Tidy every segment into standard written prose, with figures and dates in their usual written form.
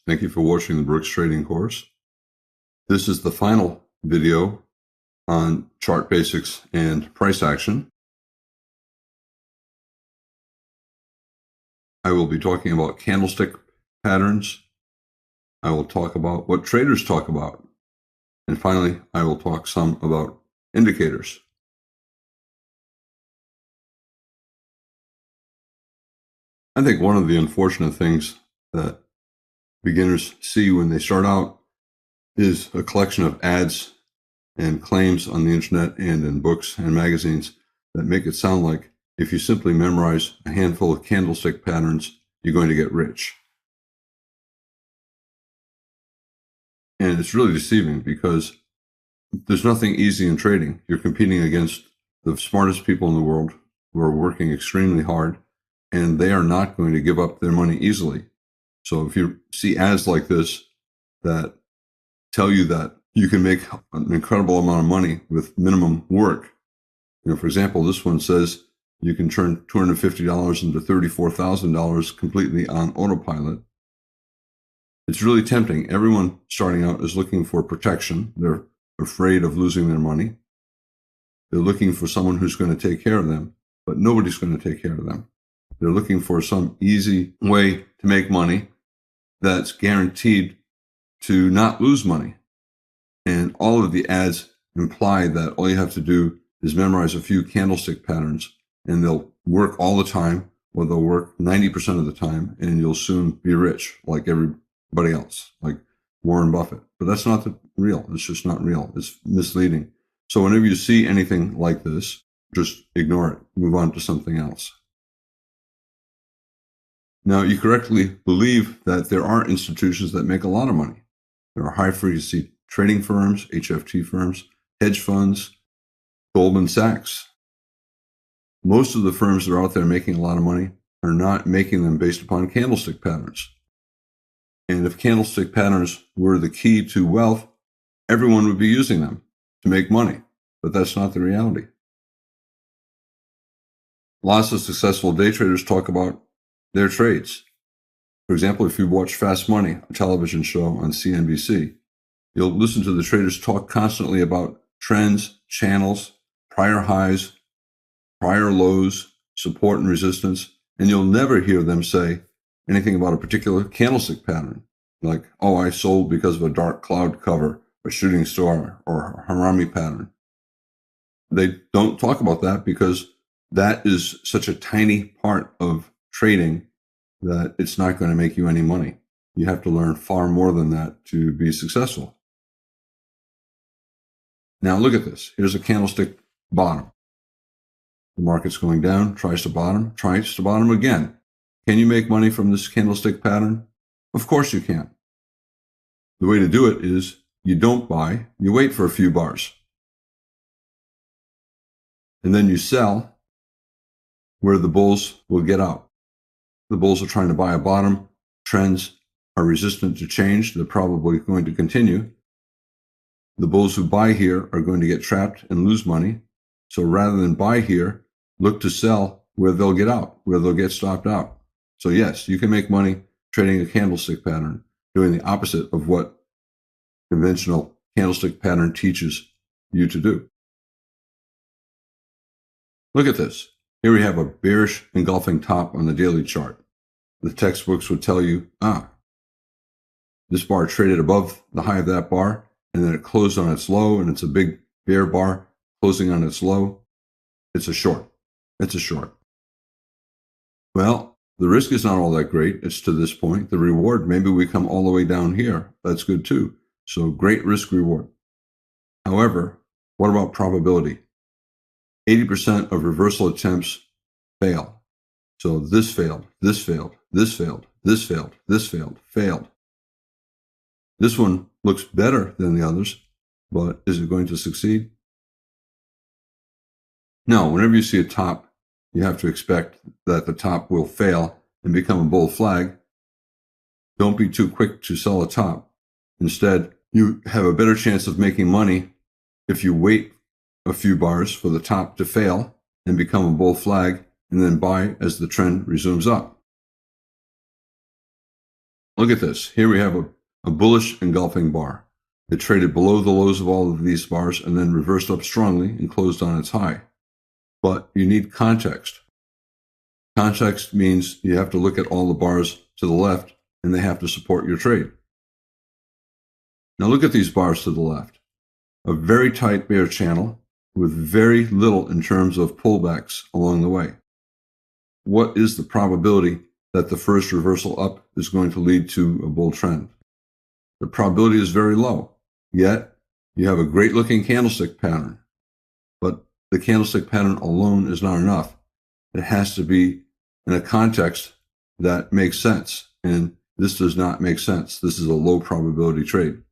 Thank you for watching the Brooks Trading course. This is the final video on chart basics and price action. I will be talking about candlestick patterns. I will talk about what traders talk about. And finally, I will talk some about indicators. I think one of the unfortunate things that beginners see when they start out is a collection of ads and claims on the internet and in books and magazines that make it sound like if you simply memorize a handful of candlestick patterns, you're going to get rich. And it's really deceiving because there's nothing easy in trading. You're competing against the smartest people in the world who are working extremely hard, and they are not going to give up their money easily. So if you see ads like this that tell you that you can make an incredible amount of money with minimum work, for example, this one says you can turn $250 into $34,000 completely on autopilot. It's really tempting. Everyone starting out is looking for protection. They're afraid of losing their money. They're looking for someone who's going to take care of them, but nobody's going to take care of them. They're looking for some easy way to make money that's guaranteed to not lose money. And all of the ads imply that all you have to do is memorize a few candlestick patterns, and they'll work all the time, or they'll work 90% of the time, and you'll soon be rich like everybody else, like Warren Buffett. But that's not real. It's just not real. It's misleading. So whenever you see anything like this, just ignore it. Move on to something else. Now, you correctly believe that there are institutions that make a lot of money. There are high-frequency trading firms, HFT firms, hedge funds, Goldman Sachs. Most of the firms that are out there making a lot of money are not making them based upon candlestick patterns. And if candlestick patterns were the key to wealth, everyone would be using them to make money. But that's not the reality. Lots of successful day traders talk about their trades. For example, if you watch Fast Money, a television show on CNBC, you'll listen to the traders talk constantly about trends, channels, prior highs, prior lows, support and resistance, and you'll never hear them say anything about a particular candlestick pattern, like, oh, I sold because of a dark cloud cover, a shooting star, or a harami pattern. They don't talk about that because that is such a tiny part of trading that it's not going to make you any money. You have to learn far more than that to be successful. Now look at this. Here's a candlestick bottom. The market's going down, tries to bottom again. Can you make money from this candlestick pattern? Of course you can. The way to do it is you don't buy, you wait for a few bars. And then you sell where the bulls will get out. The bulls are trying to buy a bottom. Trends are resistant to change. They're probably going to continue. The bulls who buy here are going to get trapped and lose money. So rather than buy here, look to sell where they'll get out, where they'll get stopped out. So yes, you can make money trading a candlestick pattern, doing the opposite of what conventional candlestick pattern teaches you to do. Look at this. Here we have a bearish engulfing top on the daily chart. The textbooks would tell you, this bar traded above the high of that bar, and then it closed on its low, and it's a big bear bar closing on its low. It's a short. It's a short. Well, the risk is not all that great. It's to this point. The reward, maybe we come all the way down here. That's good too. So great risk reward. However, what about probability? 80% of reversal attempts fail. So this failed, this failed, this failed, this failed, this failed, failed. This one looks better than the others, but is it going to succeed? No, whenever you see a top, you have to expect that the top will fail and become a bull flag. Don't be too quick to sell a top. Instead, you have a better chance of making money if you wait a few bars for the top to fail and become a bull flag, and then buy as the trend resumes up. look at this. Here we have a bullish engulfing bar. It traded below the lows of all of these bars and then reversed up strongly and closed on its high. But you need context. Context means you have to look at all the bars to the left and they have to support your trade. Now look at these bars to the left. A very tight bear channel with very little in terms of pullbacks along the way. What is the probability that the first reversal up is going to lead to a bull trend? The probability is very low, yet you have a great looking candlestick pattern. But the candlestick pattern alone is not enough. It has to be in a context that makes sense, and this does not make sense. This is a low probability trade.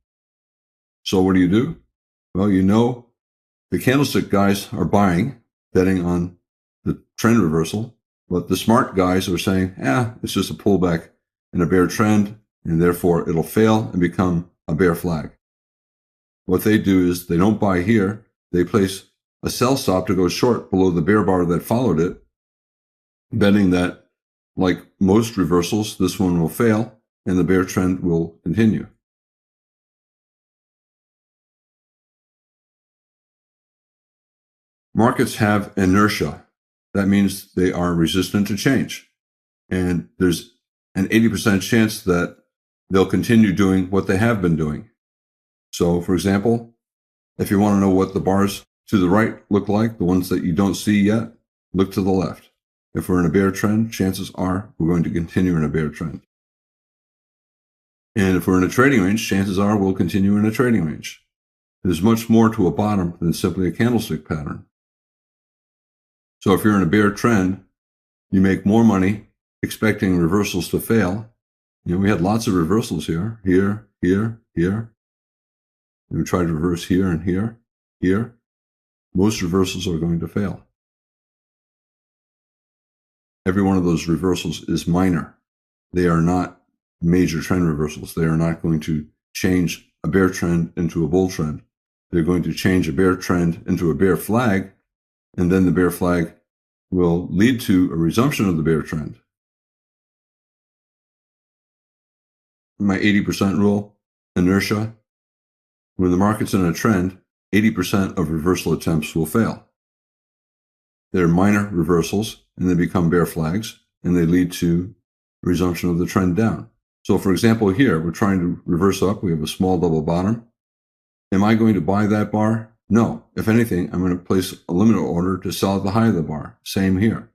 So what do? Well, you know the candlestick guys are buying, betting on the trend reversal, but the smart guys are saying, it's just a pullback in a bear trend, and therefore it'll fail and become a bear flag. What they do is they don't buy here. They place a sell stop to go short below the bear bar that followed it, betting that, like most reversals, this one will fail and the bear trend will continue. Markets have inertia. That means they are resistant to change. And there's an 80% chance that they'll continue doing what they have been doing. So, for example, if you want to know what the bars to the right look like, the ones that you don't see yet, look to the left. If we're in a bear trend, chances are we're going to continue in a bear trend. And if we're in a trading range, chances are we'll continue in a trading range. There's much more to a bottom than simply a candlestick pattern. So if you're in a bear trend, you make more money expecting reversals to fail. We had lots of reversals here, here. We tried to reverse here and here. Most reversals are going to fail. Every one of those reversals is minor. They are not major trend reversals. They are not going to change a bear trend into a bull trend. They're going to change a bear trend into a bear flag, and then the bear flag will lead to a resumption of the bear trend. My 80% rule, inertia. When the market's in a trend, 80% of reversal attempts will fail. They're minor reversals, and they become bear flags, and they lead to resumption of the trend down. So for example, here, we're trying to reverse up. We have a small double bottom. Am I going to buy that bar? No. If anything, I'm going to place a limit order to sell at the high of the bar. Same here.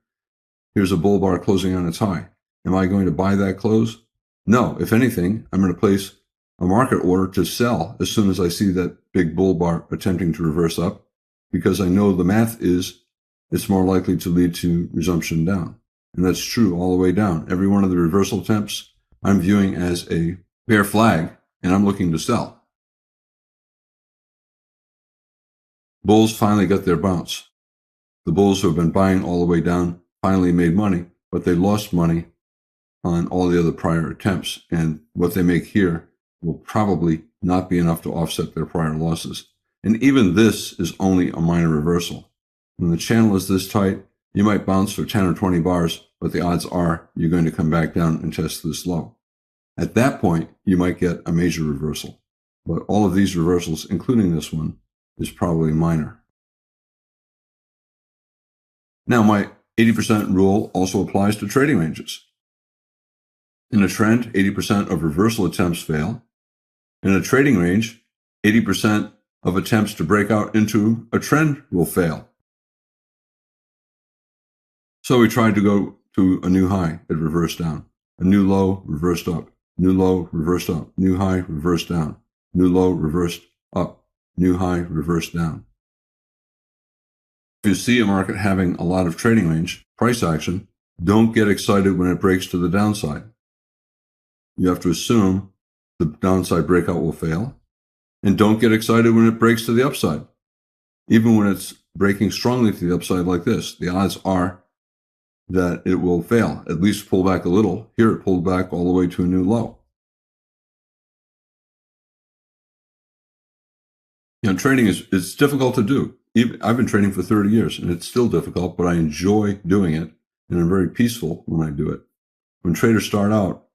Here's a bull bar closing on its high. Am I going to buy that close? No. If anything, I'm going to place a market order to sell as soon as I see that big bull bar attempting to reverse up, because I know the math is it's more likely to lead to resumption down. And that's true all the way down. Every one of the reversal attempts I'm viewing as a bear flag, and I'm looking to sell. Bulls finally got their bounce. The bulls who have been buying all the way down finally made money, but they lost money on all the other prior attempts. And what they make here will probably not be enough to offset their prior losses. And even this is only a minor reversal. When the channel is this tight, you might bounce for 10 or 20 bars, but the odds are you're going to come back down and test this low. At that point, you might get a major reversal. But all of these reversals, including this one, is probably minor. Now, my 80% rule also applies to trading ranges. In a trend, 80% of reversal attempts fail. In a trading range, 80% of attempts to break out into a trend will fail. So we tried to go to a new high, it reversed down. A new low, reversed up. New low, reversed up. New high, reversed down. New low, reversed up. New high, reversed down. If you see a market having a lot of trading range, price action, don't get excited when it breaks to the downside. You have to assume the downside breakout will fail, and don't get excited when it breaks to the upside. Even when it's breaking strongly to the upside like this, the odds are that it will fail, at least pull back a little. Here it pulled back all the way to a new low. Trading is difficult to do. I've been trading for 30 years, and it's still difficult, but I enjoy doing it, and I'm very peaceful when I do it. When traders start out,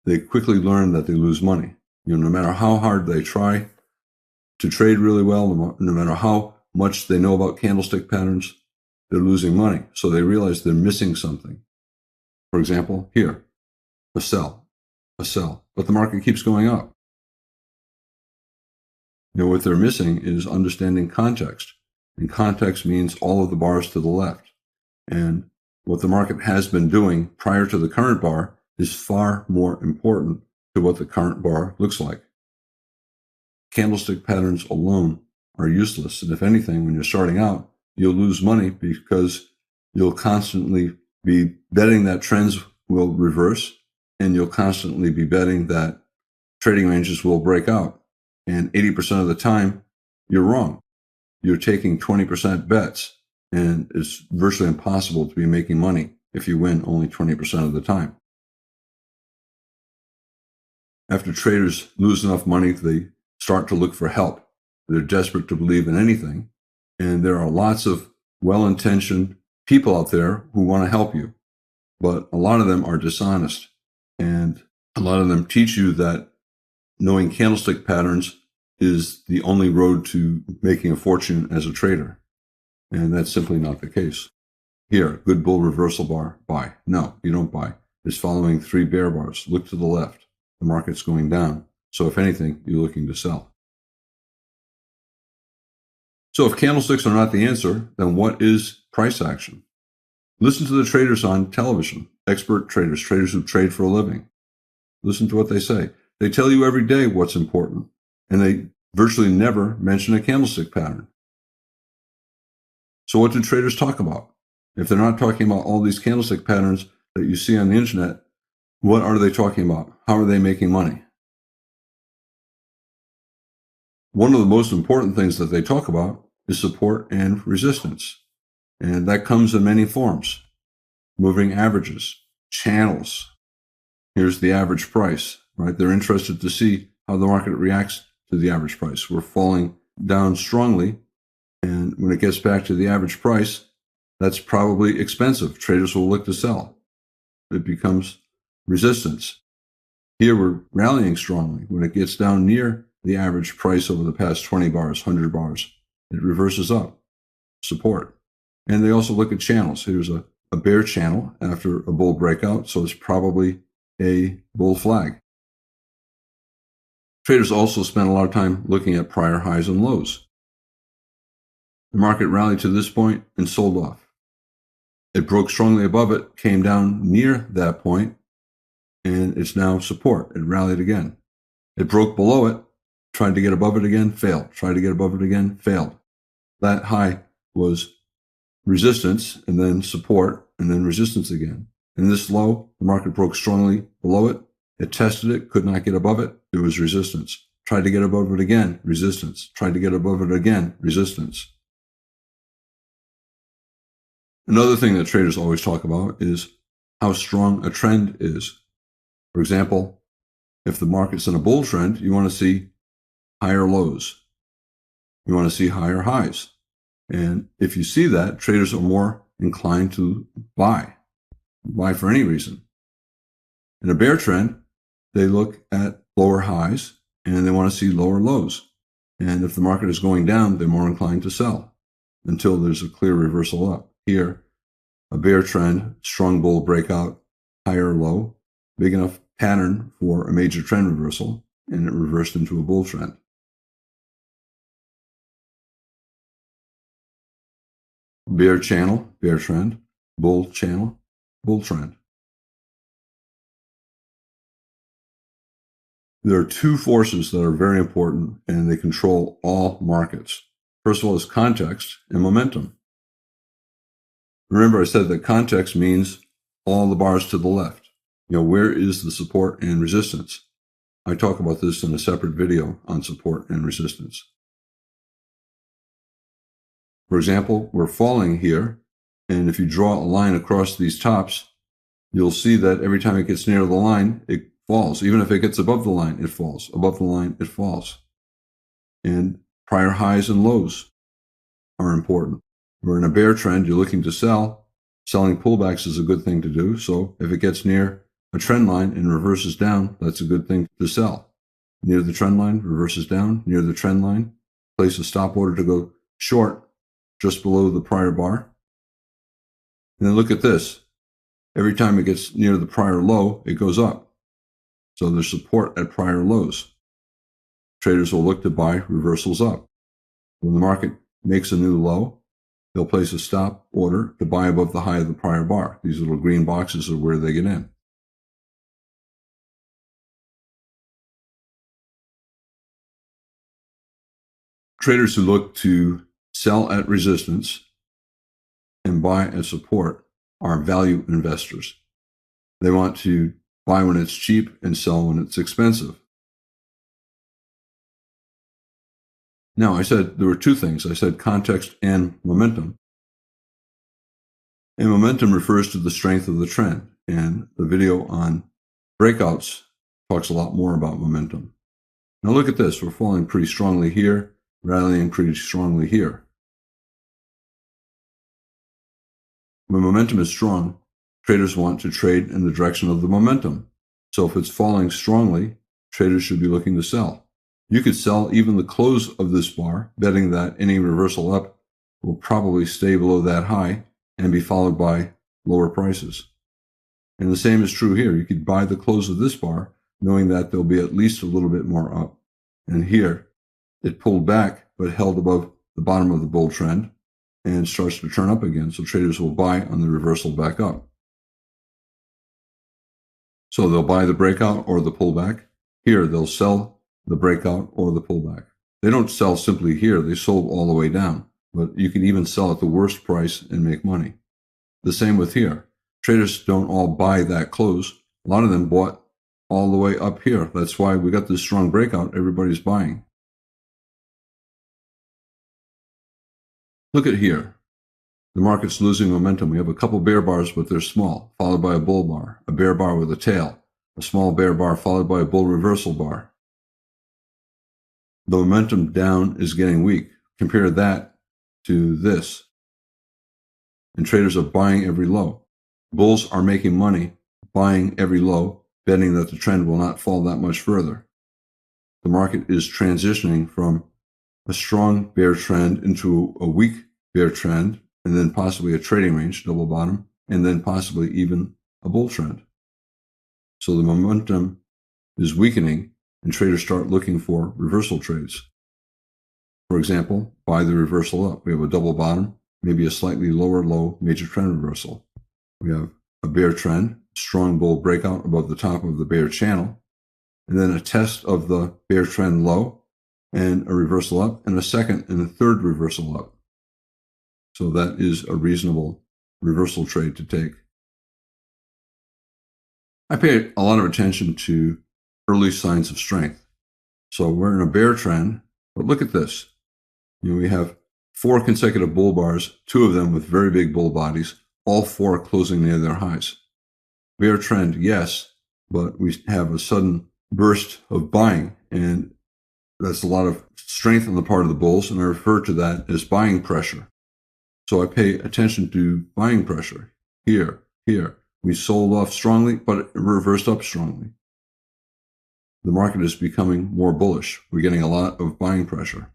they quickly learn that they lose money. No matter how hard they try to trade really well, no matter how much they know about candlestick patterns, they're losing money. So they realize they're missing something. For example, here, a sell, but the market keeps going up. What they're missing is understanding context. And context means all of the bars to the left. And what the market has been doing prior to the current bar is far more important to what the current bar looks like. Candlestick patterns alone are useless. And if anything, when you're starting out, you'll lose money because you'll constantly be betting that trends will reverse, and you'll constantly be betting that trading ranges will break out. And 80% of the time, you're wrong. You're taking 20% bets, and it's virtually impossible to be making money if you win only 20% of the time. After traders lose enough money, they start to look for help. They're desperate to believe in anything, and there are lots of well-intentioned people out there who want to help you, but a lot of them are dishonest, and a lot of them teach you that knowing candlestick patterns is the only road to making a fortune as a trader. And that's simply not the case. Here, good bull reversal bar, buy. No, you don't buy. It's following 3 bear bars. Look to the left. The market's going down. So if anything, you're looking to sell. So if candlesticks are not the answer, then what is price action? Listen to the traders on television, expert traders, traders who trade for a living. Listen to what they say. They tell you every day what's important, and they virtually never mention a candlestick pattern. So what do traders talk about? If they're not talking about all these candlestick patterns that you see on the internet, what are they talking about? How are they making money? One of the most important things that they talk about is support and resistance. And that comes in many forms. Moving averages, channels. Here's the average price, right? They're interested to see how the market reacts to the average price. We're falling down strongly. And when it gets back to the average price, that's probably expensive. Traders will look to sell. It becomes resistance. Here we're rallying strongly. When it gets down near the average price over the past 20 bars, 100 bars, it reverses up. Support. And they also look at channels. Here's a bear channel after a bull breakout, so it's probably a bull flag. Traders also spend a lot of time looking at prior highs and lows. The market rallied to this point and sold off. It broke strongly above it, came down near that point, and it's now support. It rallied again. It broke below it, tried to get above it again, failed. Tried to get above it again, failed. That high was resistance, and then support, and then resistance again. And this low, the market broke strongly below it. It tested it, could not get above it. It was resistance. Tried to get above it again, resistance. Tried to get above it again, resistance. Another thing that traders always talk about is how strong a trend is. For example, if the market's in a bull trend, you want to see higher lows. You want to see higher highs. And if you see that, traders are more inclined to buy for any reason. In a bear trend, they look at lower highs and they want to see lower lows. And if the market is going down, they're more inclined to sell until there's a clear reversal up. Here, a bear trend, strong bull breakout, higher low, big enough pattern for a major trend reversal, and it reversed into a bull trend. Bear channel, bear trend, bull channel, bull trend. There are 2 forces that are very important, and they control all markets. First of all is context and momentum. Remember, I said that context means all the bars to the left. Where is the support and resistance? I talk about this in a separate video on support and resistance. For example, we're falling here, and if you draw a line across these tops, you'll see that every time it gets near the line, it falls. Even if it gets above the line, it falls. Above the line, it falls. And prior highs and lows are important. We're in a bear trend, you're looking to sell. Selling pullbacks is a good thing to do. So if it gets near a trend line and reverses down, that's a good thing to sell. Near the trend line, reverses down, near the trend line, place a stop order to go short just below the prior bar. And then look at this. Every time it gets near the prior low, it goes up. So there's support at prior lows. Traders will look to buy reversals up. When the market makes a new low, they'll place a stop order to buy above the high of the prior bar. These little green boxes are where they get in. Traders who look to sell at resistance and buy at support are value investors. They want to buy when it's cheap and sell when it's expensive. Now, I said there were two things. I said context and momentum. And momentum refers to the strength of the trend. And the video on breakouts talks a lot more about momentum. Now look at this. We're falling pretty strongly here, rallying pretty strongly here. When momentum is strong, traders want to trade in the direction of the momentum. So if it's falling strongly, traders should be looking to sell. You could sell even the close of this bar, betting that any reversal up will probably stay below that high and be followed by lower prices. And the same is true here. You could buy the close of this bar, knowing that there'll be at least a little bit more up. And here, it pulled back, but held above the bottom of the bull trend and starts to turn up again. So traders will buy on the reversal back up. So they'll buy the breakout or the pullback. Here, they'll sell the breakout or the pullback. They don't sell simply here. They sold all the way down, but you can even sell at the worst price and make money. The same with here. Traders don't all buy that close. A lot of them bought all the way up here. That's why we got this strong breakout. Everybody's buying. Look at here. The market's losing momentum. We have a couple bear bars, but they're small, followed by a bull bar, a bear bar with a tail, a small bear bar followed by a bull reversal bar. The momentum down is getting weak. Compare that to this. And traders are buying every low. Bulls are making money buying every low, betting that the trend will not fall that much further. The market is transitioning from a strong bear trend into a weak bear trend, and then possibly a trading range, double bottom, and then possibly even a bull trend. So the momentum is weakening, and traders start looking for reversal trades. For example, buy the reversal up. We have a double bottom, maybe a slightly lower low major trend reversal. We have a bear trend, strong bull breakout above the top of the bear channel, and then a test of the bear trend low, and a reversal up, and a second and a third reversal up. So that is a reasonable reversal trade to take. I pay a lot of attention to early signs of strength. So we're in a bear trend, but look at this. We have 4 consecutive bull bars, 2 of them with very big bull bodies, all 4 closing near their highs. Bear trend, yes, but we have a sudden burst of buying, and that's a lot of strength on the part of the bulls, and I refer to that as buying pressure. So I pay attention to buying pressure. Here. We sold off strongly, but it reversed up strongly. The market is becoming more bullish. We're getting a lot of buying pressure.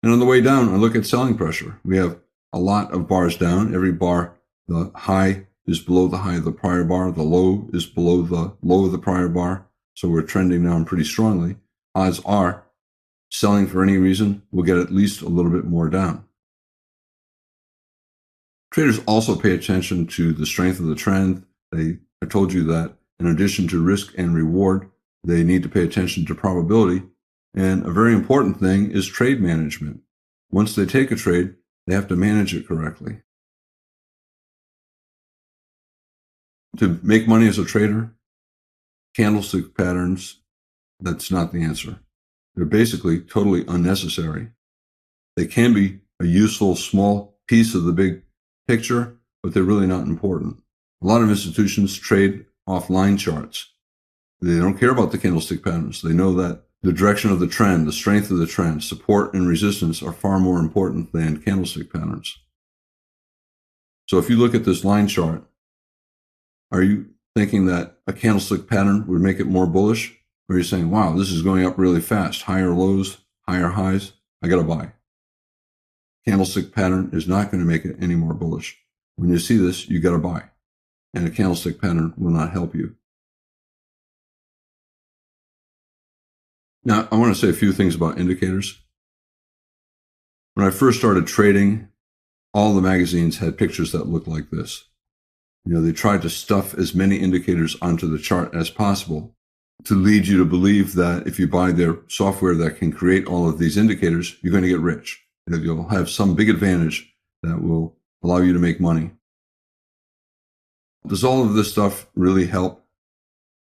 And on the way down, I look at selling pressure. We have a lot of bars down. Every bar, the high is below the high of the prior bar. The low is below the low of the prior bar. So we're trending down pretty strongly. Odds are, selling for any reason will get at least a little bit more down. Traders also pay attention to the strength of the trend. I told you that in addition to risk and reward, they need to pay attention to probability. And a very important thing is trade management. Once they take a trade, they have to manage it correctly. To make money as a trader, candlestick patterns, that's not the answer. They're basically totally unnecessary. They can be a useful small piece of the big picture, but they're really not important. A lot of institutions trade off line charts. They don't care about the candlestick patterns. They know that the direction of the trend, the strength of the trend, support and resistance are far more important than candlestick patterns. So if you look at this line chart, are you thinking that a candlestick pattern would make it more bullish? Or you're saying, wow, this is going up really fast, higher lows, higher highs, I got to buy. Candlestick pattern is not going to make it any more bullish. When you see this, you got to buy. And a candlestick pattern will not help you. Now, I want to say a few things about indicators. When I first started trading, all the magazines had pictures that looked like this. They tried to stuff as many indicators onto the chart as possible to lead you to believe that if you buy their software that can create all of these indicators, you're going to get rich. That you'll have some big advantage that will allow you to make money. Does all of this stuff really help?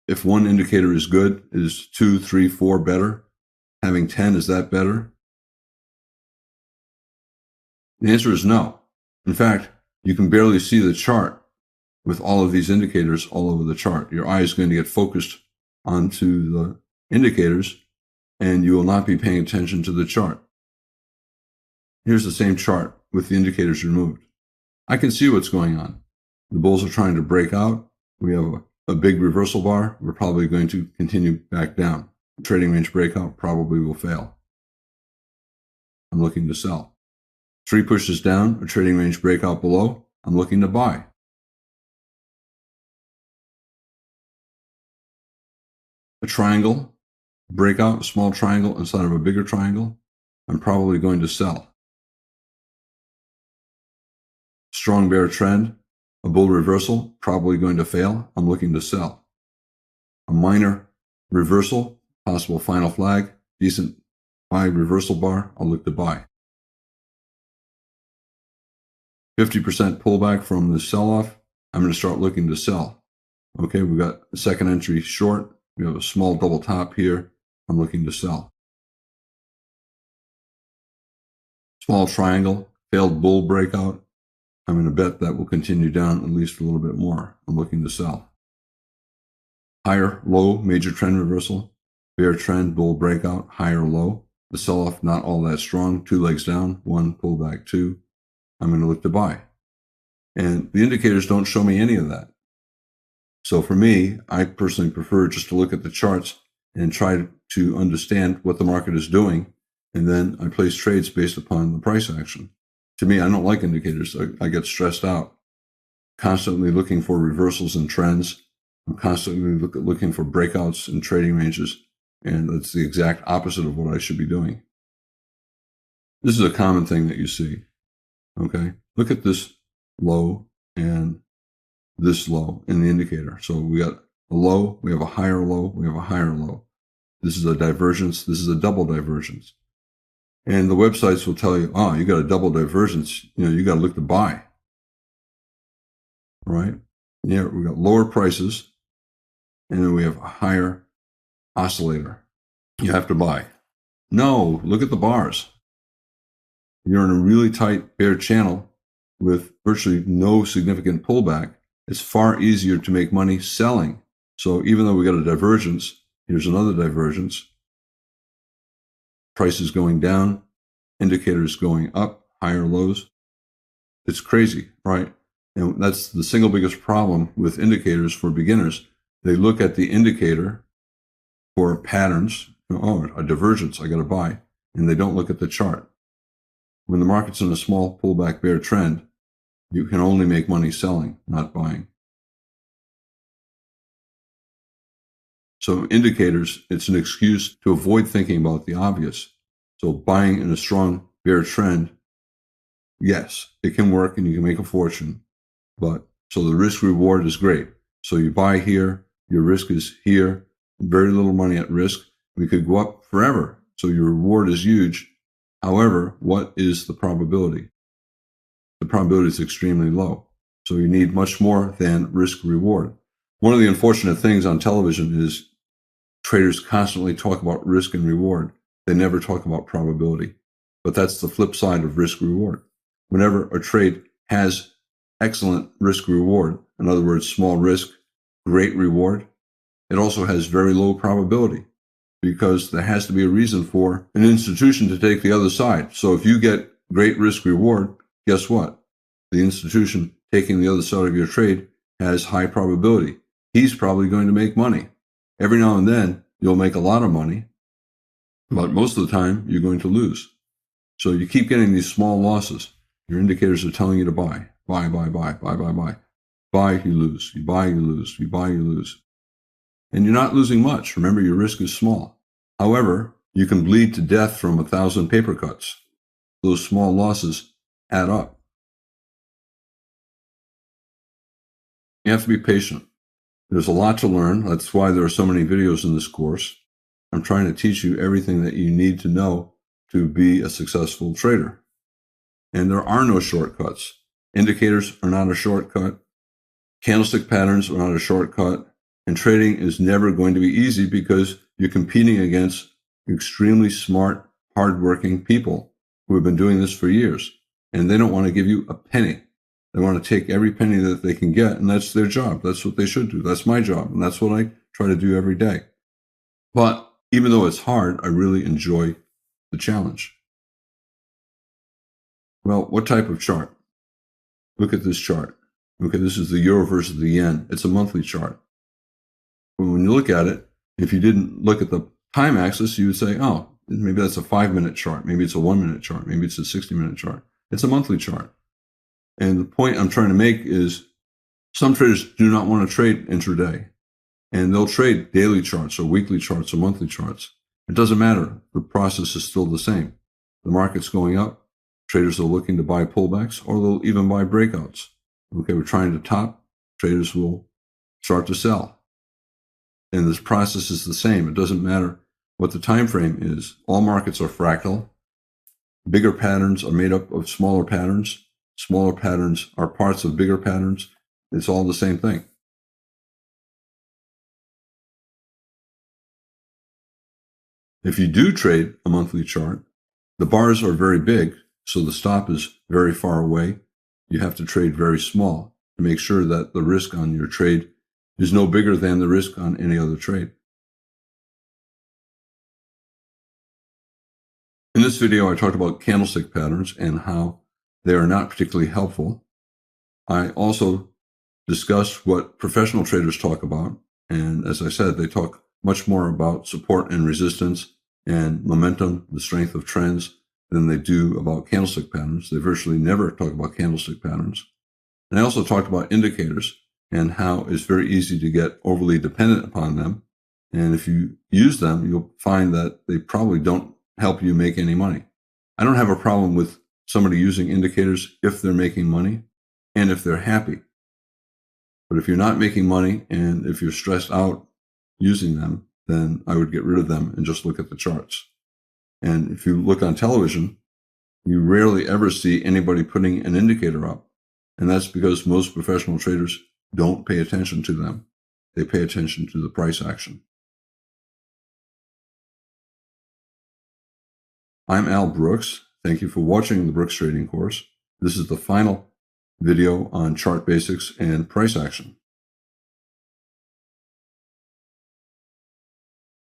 If one indicator is good, is 2, 3, 4 better? Having 10, is that better? The answer is no. In fact, you can barely see the chart with all of these indicators all over the chart. Your eye is going to get focused onto the indicators, and you will not be paying attention to the chart. Here's the same chart with the indicators removed. I can see what's going on. The bulls are trying to break out. We have a big reversal bar. We're probably going to continue back down. Trading range breakout probably will fail. I'm looking to sell. 3 pushes down, a trading range breakout below. I'm looking to buy. A triangle, breakout, a small triangle inside of a bigger triangle. I'm probably going to sell. Strong bear trend, a bull reversal, probably going to fail. I'm looking to sell. A minor reversal, possible final flag, decent buy reversal bar, I'll look to buy. 50% pullback from the sell-off, I'm going to start looking to sell. Okay, we've got a second entry short. We have a small double top here. I'm looking to sell. Small triangle, failed bull breakout. I'm going to bet that will continue down at least a little bit more. I'm looking to sell. Higher low, major trend reversal. Bear trend, bull breakout, higher low. The sell-off not all that strong. 2 legs down, 1 pullback, 2. I'm going to look to buy. And the indicators don't show me any of that. So for me, I personally prefer just to look at the charts and try to understand what the market is doing. And then I place trades based upon the price action. To me, I don't like indicators. I get stressed out. Constantly looking for reversals and trends. I'm constantly looking for breakouts and trading ranges. And that's the exact opposite of what I should be doing. This is a common thing that you see. Okay, look at this low and this low in the indicator. So we got a low, we have a higher low, we have a higher low. This is a divergence. This is a double divergence. And the websites will tell you, oh, you got a double divergence. You got to look to buy. Right? Yeah, we got lower prices, and then we have a higher oscillator. You have to buy. No, look at the bars. You're in a really tight bear channel with virtually no significant pullback. It's far easier to make money selling. So even though we got a divergence, here's another divergence. Prices going down, indicators going up, higher lows. It's crazy, right? And that's the single biggest problem with indicators for beginners. They look at the indicator for patterns. Oh, a divergence, I got to buy. And they don't look at the chart. When the market's in a small pullback bear trend, you can only make money selling, not buying. So indicators, it's an excuse to avoid thinking about the obvious. So buying in a strong bear trend, yes, it can work and you can make a fortune. But so the risk reward is great. So you buy here, your risk is here, very little money at risk. We could go up forever. So your reward is huge. However, what is the probability? The probability is extremely low. So you need much more than risk reward. One of the unfortunate things on television is traders constantly talk about risk and reward. They never talk about probability. But that's the flip side of risk reward. Whenever a trade has excellent risk reward, in other words, small risk, great reward, it also has very low probability, because there has to be a reason for an institution to take the other side. So if you get great risk reward, guess what? The institution taking the other side of your trade has high probability. he's probably going to make money. Every now and then, you'll make a lot of money, but most of the time, you're going to lose. So you keep getting these small losses. Your indicators are telling you to buy. Buy, buy, buy, buy, buy, buy. Buy, you lose. You buy, you lose. You buy, you lose. And you're not losing much. Remember, your risk is small. However, you can bleed to death from 1,000 paper cuts. Those small losses add up. You have to be patient. There's a lot to learn. That's why there are so many videos in this course. I'm trying to teach you everything that you need to know to be a successful trader. And there are no shortcuts. Indicators are not a shortcut. Candlestick patterns are not a shortcut. And trading is never going to be easy because you're competing against extremely smart, hardworking people who have been doing this for years. And they don't want to give you a penny. They want to take every penny that they can get, and that's their job. That's what they should do. That's my job, and that's what I try to do every day. But even though it's hard, I really enjoy the challenge. Well, what type of chart? Look at this chart. Okay, this is the euro versus the yen. It's a monthly chart. When you look at it, if you didn't look at the time axis, you would say, oh, maybe that's a 5-minute chart. Maybe it's a 1-minute chart. Maybe it's a 60-minute chart. It's a monthly chart. And the point I'm trying to make is some traders do not want to trade intraday. And they'll trade daily charts or weekly charts or monthly charts. It doesn't matter. The process is still the same. The market's going up. Traders are looking to buy pullbacks, or they'll even buy breakouts. Okay, we're trying to top. Traders will start to sell. And this process is the same. It doesn't matter what the time frame is. All markets are fractal. Bigger patterns are made up of smaller patterns. Smaller patterns are parts of bigger patterns. It's all the same thing. If you do trade a monthly chart, the bars are very big, so the stop is very far away. You have to trade very small to make sure that the risk on your trade is no bigger than the risk on any other trade. In this video, I talked about candlestick patterns and how they are not particularly helpful. I also discussed what professional traders talk about. And as I said, they talk much more about support and resistance and momentum, the strength of trends, than they do about candlestick patterns. They virtually never talk about candlestick patterns. And I also talked about indicators and how it's very easy to get overly dependent upon them. And if you use them, you'll find that they probably don't help you make any money. I don't have a problem with somebody using indicators if they're making money and if they're happy. But if you're not making money and if you're stressed out using them, then I would get rid of them and just look at the charts. And if you look on television, you rarely ever see anybody putting an indicator up. And that's because most professional traders don't pay attention to them. They pay attention to the price action. I'm Al Brooks. Thank you for watching the Brooks Trading course. This is the final video on chart basics and price action.